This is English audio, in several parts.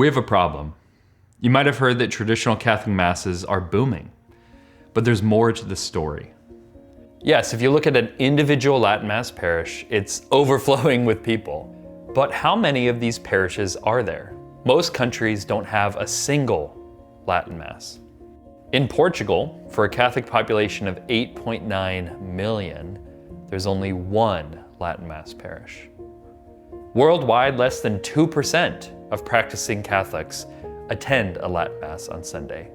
We have a problem. You might have heard that traditional Catholic masses are booming, but there's more to the story. Yes, if you look at an individual Latin Mass parish, it's overflowing with people. But how many of these parishes are there? Most countries don't have a single Latin Mass. In Portugal, for a Catholic population of 8.9 million, there's only one Latin Mass parish. Worldwide, less than 2% of practicing Catholics attend a Latin Mass on Sunday.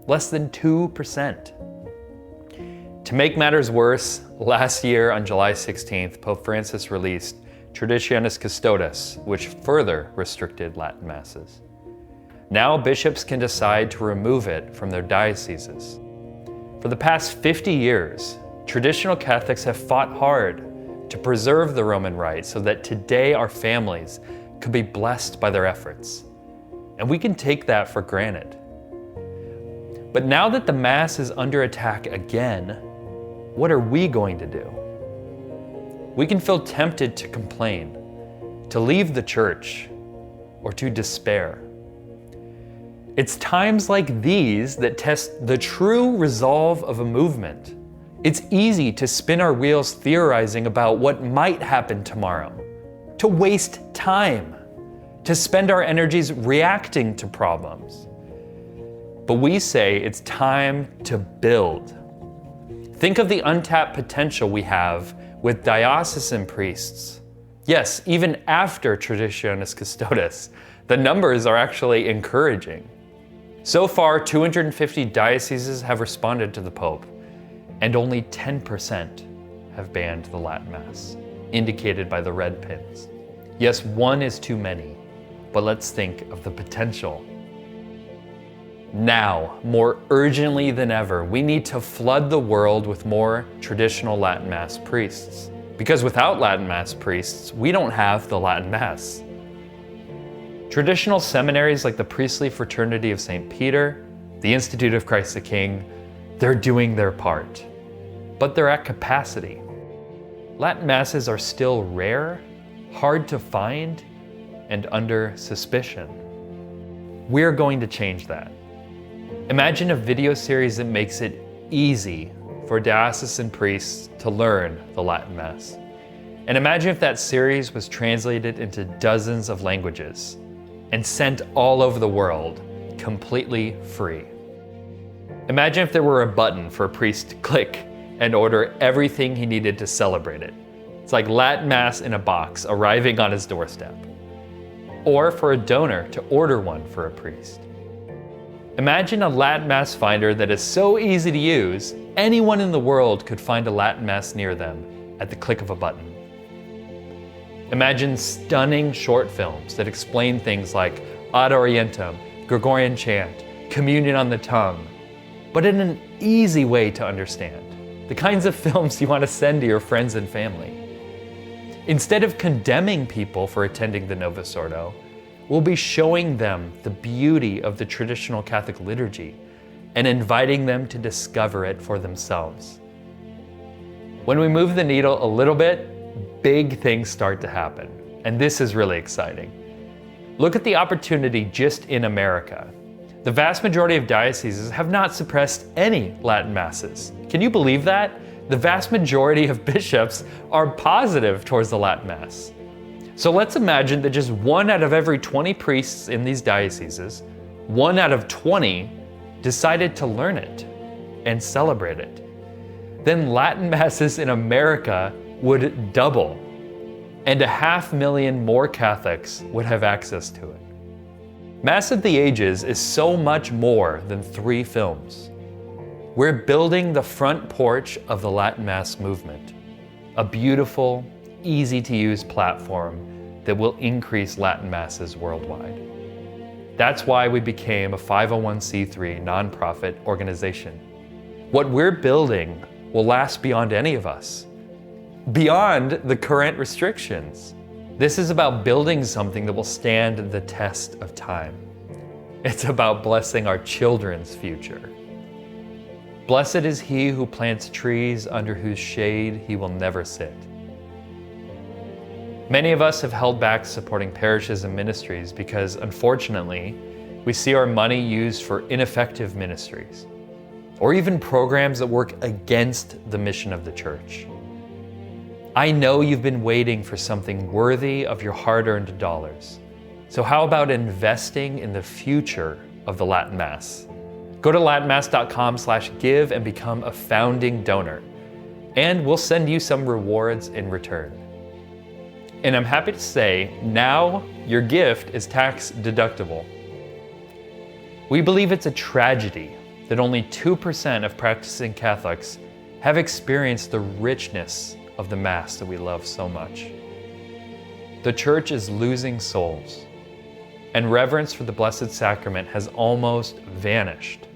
Less than 2%. To make matters worse, last year on July 16th, Pope Francis released Traditionis Custodes, which further restricted Latin Masses. Now bishops can decide to remove it from their dioceses. For the past 50 years, traditional Catholics have fought hard to preserve the Roman Rite so that today our families could be blessed by their efforts. And we can take that for granted. But now that the Mass is under attack again, what are we going to do? We can feel tempted to complain, to leave the church, or to despair. It's times like these that test the true resolve of a movement. It's easy to spin our wheels theorizing about what might happen tomorrow, to waste time, to spend our energies reacting to problems. But we say it's time to build. Think of the untapped potential we have with diocesan priests. Yes, even after Traditionis Custodes, the numbers are actually encouraging. So far, 250 dioceses have responded to the Pope, and only 10% have banned the Latin Mass, indicated by the red pins. Yes, one is too many, but let's think of the potential. Now, more urgently than ever, we need to flood the world with more traditional Latin Mass priests. Because without Latin Mass priests, we don't have the Latin Mass. Traditional seminaries like the Priestly Fraternity of St. Peter, the Institute of Christ the King, they're doing their part, but they're at capacity. Latin Masses are still rare, hard to find, and under suspicion. We're going to change that. Imagine a video series that makes it easy for diocesan priests to learn the Latin Mass. And imagine if that series was translated into dozens of languages and sent all over the world, completely free. Imagine if there were a button for a priest to click and order everything he needed to celebrate it. It's like Latin Mass in a box arriving on his doorstep. Or for a donor to order one for a priest. Imagine a Latin Mass finder that is so easy to use, anyone in the world could find a Latin Mass near them at the click of a button. Imagine stunning short films that explain things like Ad Orientem, Gregorian chant, communion on the tongue, but in an easy way to understand. The kinds of films you want to send to your friends and family. Instead of condemning people for attending the Novus Ordo, we'll be showing them the beauty of the traditional Catholic liturgy and inviting them to discover it for themselves. When we move the needle a little bit, big things start to happen, and this is really exciting. Look at the opportunity just in America. The vast majority of dioceses have not suppressed any Latin Masses. Can you believe that? The vast majority of bishops are positive towards the Latin Mass. So let's imagine that just 1 out of every 20 priests in these dioceses, 1 out of 20 decided to learn it and celebrate it. Then Latin Masses in America would double, and 500,000 more Catholics would have access to it. Mass of the Ages is so much more than 3 films. We're building the front porch of the Latin Mass movement, a beautiful, easy-to-use platform that will increase Latin Masses worldwide. That's why we became a 501c3 nonprofit organization. What we're building will last beyond any of us, beyond the current restrictions. This is about building something that will stand the test of time. It's about blessing our children's future. Blessed is he who plants trees under whose shade he will never sit. Many of us have held back supporting parishes and ministries because, unfortunately, we see our money used for ineffective ministries, or even programs that work against the mission of the church. I know you've been waiting for something worthy of your hard-earned dollars. So how about investing in the future of the Latin Mass? Go to latinmass.com/give and become a founding donor, and we'll send you some rewards in return. And I'm happy to say, now your gift is tax deductible. We believe it's a tragedy that only 2% of practicing Catholics have experienced the richness of the Mass that we love so much. The Church is losing souls, and reverence for the Blessed Sacrament has almost vanished.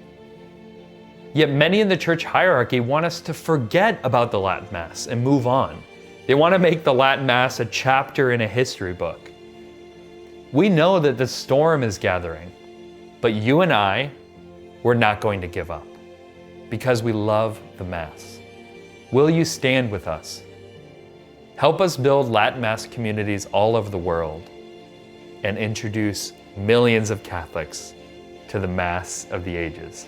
Yet many in the Church hierarchy want us to forget about the Latin Mass and move on. They want to make the Latin Mass a chapter in a history book. We know that the storm is gathering, but you and I, we're not going to give up because we love the Mass. Will you stand with us? Help us build Latin Mass communities all over the world and introduce millions of Catholics to the Mass of the ages.